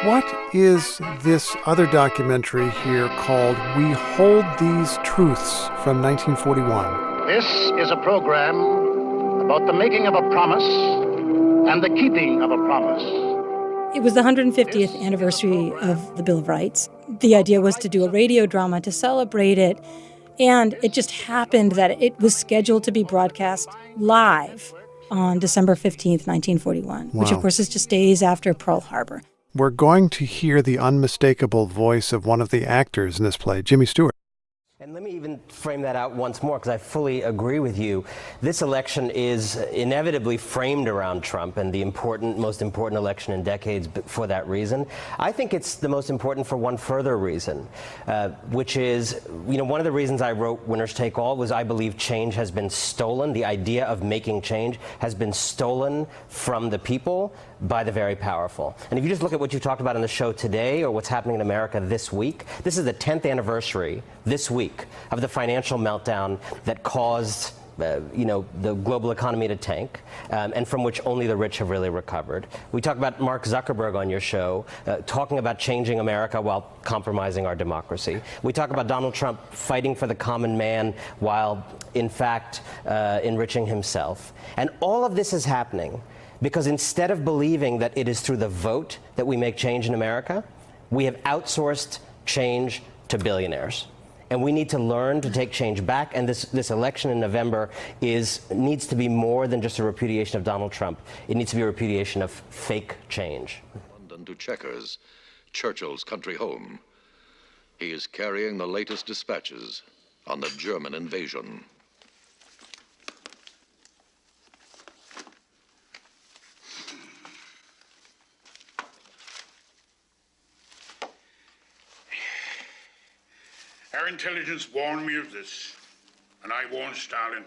What is this other documentary here called We Hold These Truths from 1941? This is a program about the making of a promise and the keeping of a promise. It was the 150th anniversary of the Bill of Rights. The idea was to do a radio drama to celebrate it, and it just happened that it was scheduled to be broadcast live on December 15th, 1941, which of course is just days after Pearl Harbor. We're going to hear the unmistakable voice of one of the actors in this play, Jimmy Stewart. And let me even frame that out once more, because I fully agree with you. This election is inevitably framed around Trump and the most important election in decades for that reason. I think it's the most important for one further reason, which is, one of the reasons I wrote Winners Take All was I believe change has been stolen. The idea of making change has been stolen from the people by the very powerful. And if you just look at what you talked about on the show today or what's happening in America this week, this is the 10th anniversary this week of the financial meltdown that caused the global economy to tank, and from which only the rich have really recovered. We talk about Mark Zuckerberg on your show, talking about changing America while compromising our democracy. We talk about Donald Trump fighting for the common man while, in fact, enriching himself. And all of this is happening because instead of believing that it is through the vote that we make change in America, we have outsourced change to billionaires. And we need to learn to take change back. And this election in November needs to be more than just a repudiation of Donald Trump. It needs to be a repudiation of fake change. London to Chequers, Churchill's country home. He is carrying the latest dispatches on the German invasion. Our intelligence warned me of this, and I warned Stalin,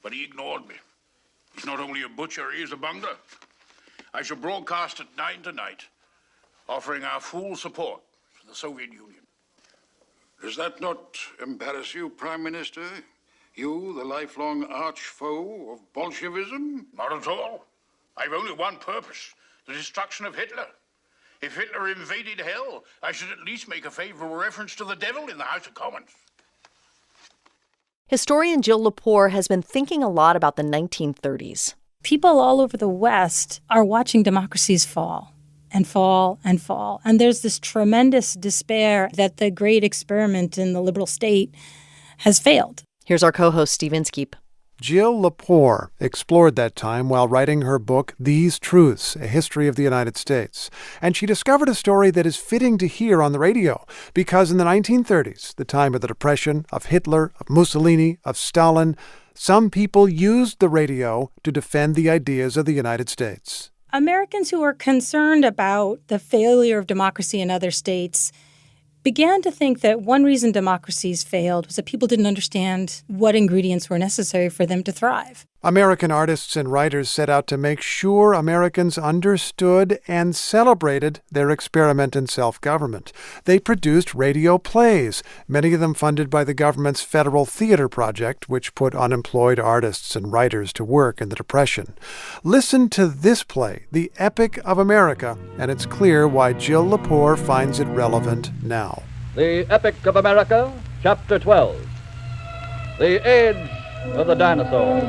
but he ignored me. He's not only a butcher, he is a bungler. I shall broadcast at 9 tonight, offering our full support for the Soviet Union. Does that not embarrass you, Prime Minister? You, the lifelong arch foe of Bolshevism? Not at all. I've only one purpose, the destruction of Hitler. If Hitler invaded hell, I should at least make a favorable reference to the devil in the House of Commons. Historian Jill Lepore has been thinking a lot about the 1930s. People all over the West are watching democracies fall and fall and fall. And there's this tremendous despair that the great experiment in the liberal state has failed. Here's our co-host, Steve Inskeep. Jill Lepore explored that time while writing her book, These Truths, A History of the United States. And she discovered a story that is fitting to hear on the radio, because in the 1930s, the time of the Depression, of Hitler, of Mussolini, of Stalin, some people used the radio to defend the ideas of the United States. Americans who were concerned about the failure of democracy in other states began to think that one reason democracies failed was that people didn't understand what ingredients were necessary for them to thrive. American artists and writers set out to make sure Americans understood and celebrated their experiment in self-government. They produced radio plays, many of them funded by the government's Federal Theater Project, which put unemployed artists and writers to work in the Depression. Listen to this play, The Epic of America, and it's clear why Jill Lepore finds it relevant now. The Epic of America, Chapter 12. The Age of the Dinosaur.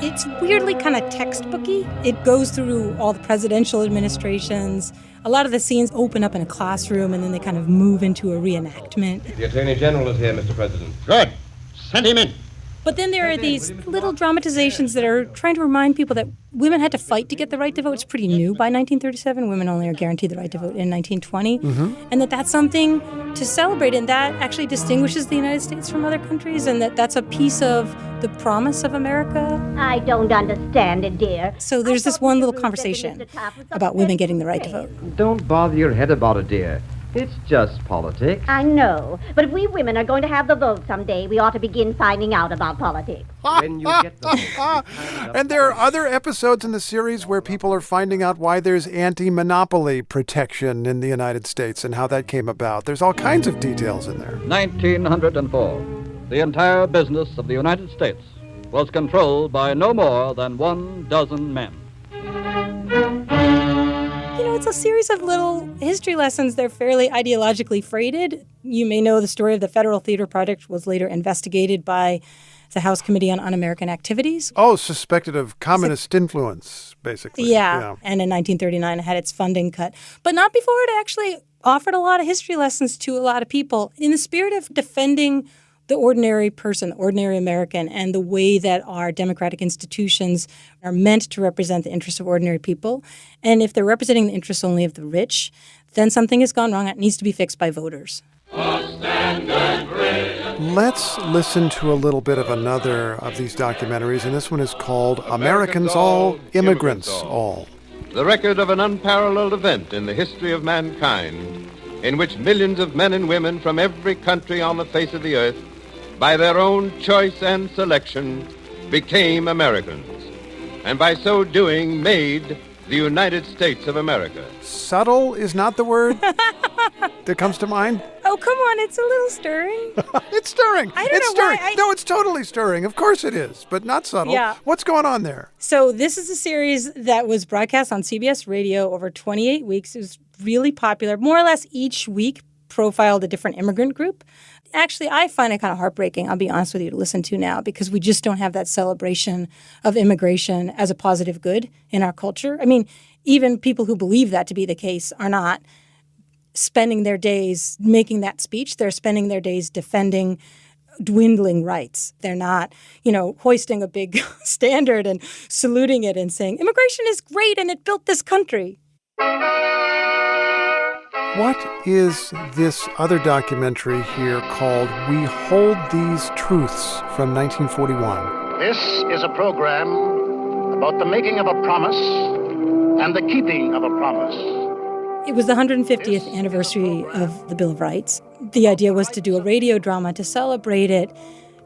It's weirdly kind of textbooky. It goes through all the presidential administrations. A lot of the scenes open up in a classroom and then they kind of move into a reenactment. The Attorney General is here, Mr. President. Good. Send him in. But then there are these little dramatizations that are trying to remind people that women had to fight to get the right to vote. It's pretty new by 1937. Women only are guaranteed the right to vote in 1920. And that's something to celebrate. And that actually distinguishes the United States from other countries. And that's a piece of the promise of America. I don't understand it, dear. So there's this one little conversation about women getting the right to vote. Don't bother your head about it, dear. It's just politics. I know, but if we women are going to have the vote someday, we ought to begin finding out about politics. When you get the vote. And there are other episodes in the series where people are finding out why there's anti-monopoly protection in the United States and how that came about. There's all kinds of details in there. 1904. The entire business of the United States was controlled by no more than 12 men. it's a series of little history lessons. They're fairly ideologically freighted. You may know the story of the Federal Theater Project was later investigated by the House Committee on Un-American Activities. Oh, suspected of communist influence, basically. Yeah. And in 1939, it had its funding cut. But not before it actually offered a lot of history lessons to a lot of people in the spirit of defending the ordinary person, the ordinary American, and the way that our democratic institutions are meant to represent the interests of ordinary people. And if they're representing the interests only of the rich, then something has gone wrong. It needs to be fixed by voters. Let's listen to a little bit of another of these documentaries, and this one is called Americans All, Immigrants All. The record of an unparalleled event in the history of mankind, in which millions of men and women from every country on the face of the earth, by their own choice and selection, became Americans, and by so doing made the United States of America. Subtle is not the word that comes to mind? Oh, come on, it's a little stirring. It's stirring. I don't it's know stirring. why. No, it's totally stirring. Of course it is, but not subtle. Yeah. What's going on there? So this is a series that was broadcast on CBS Radio over 28 weeks. It was really popular. More or less each week profiled a different immigrant group. Actually, I find it kind of heartbreaking, I'll be honest with you, to listen to now because we just don't have that celebration of immigration as a positive good in our culture. I mean, even people who believe that to be the case are not spending their days making that speech. They're spending their days defending dwindling rights. They're not, hoisting a big standard and saluting it and saying, immigration is great and it built this country. What is this other documentary here called We Hold These Truths from 1941? This is a program about the making of a promise and the keeping of a promise. It was the 150th anniversary of the Bill of Rights. The idea was to do a radio drama to celebrate it,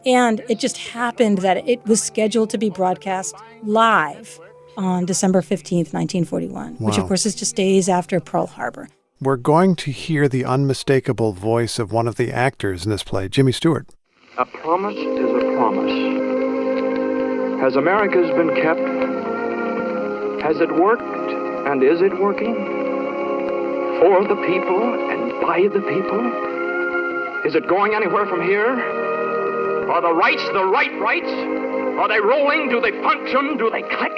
and it just happened that it was scheduled to be broadcast live on December 15th, 1941, which of course is just days after Pearl Harbor. We're going to hear the unmistakable voice of one of the actors in this play, Jimmy Stewart. A promise is a promise. Has America's been kept? Has it worked, and is it working? For the people and by the people? Is it going anywhere from here? Are the rights the right rights? Are they rolling? Do they function? Do they click?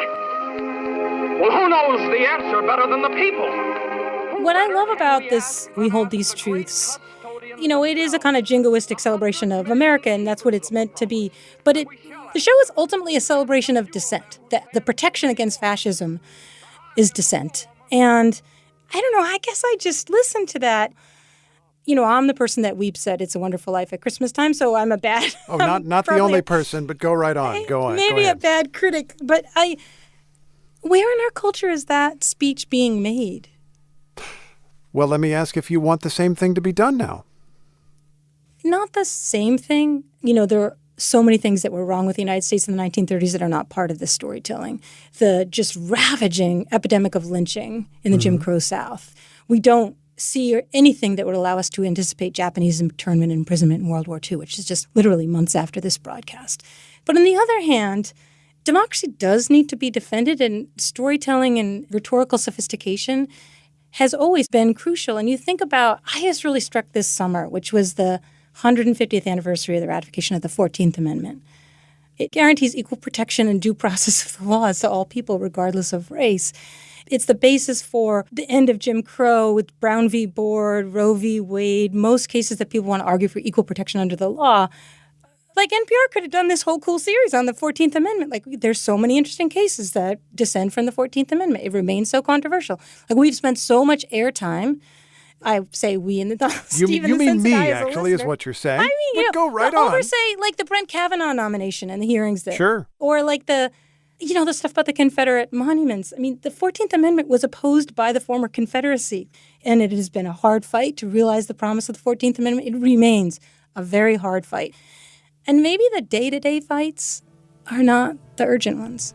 Well, who knows the answer better than the people? What I love about this We Hold These Truths, it is a kind of jingoistic celebration of America, and that's what it's meant to be. But the show is ultimately a celebration of dissent. The protection against fascism is dissent. And I don't know, I guess I just listen to that. I'm the person that weeps at It's a Wonderful Life at Christmas time, so I'm a bad... Oh, not the only person, but go right on. Go on. Maybe go a bad critic, but where in our culture is that speech being made? Well, let me ask if you want the same thing to be done now. Not the same thing. There are so many things that were wrong with the United States in the 1930s that are not part of this storytelling. The just ravaging epidemic of lynching in the Jim Crow South. We don't see anything that would allow us to anticipate Japanese internment and imprisonment in World War II, which is just literally months after this broadcast. But on the other hand, democracy does need to be defended, and storytelling and rhetorical sophistication has always been crucial. And you think about, I was really struck this summer, which was the 150th anniversary of the ratification of the 14th Amendment. It guarantees equal protection and due process of the laws to all people, regardless of race. It's the basis for the end of Jim Crow with Brown v. Board, Roe v. Wade, most cases that people want to argue for equal protection under the law. Like NPR could have done this whole cool series on the 14th Amendment. Like there's so many interesting cases that descend from the 14th Amendment. It remains so controversial. Like we've spent so much airtime. I say we in the Steve You mean me, actually, is what you're saying. I mean, go right on. Over, say, like the Brent Kavanaugh nomination and the hearings there. Sure. Or like the stuff about the Confederate monuments. I mean, the 14th Amendment was opposed by the former Confederacy, and it has been a hard fight to realize the promise of the 14th Amendment. It remains a very hard fight. And maybe the day-to-day fights are not the urgent ones.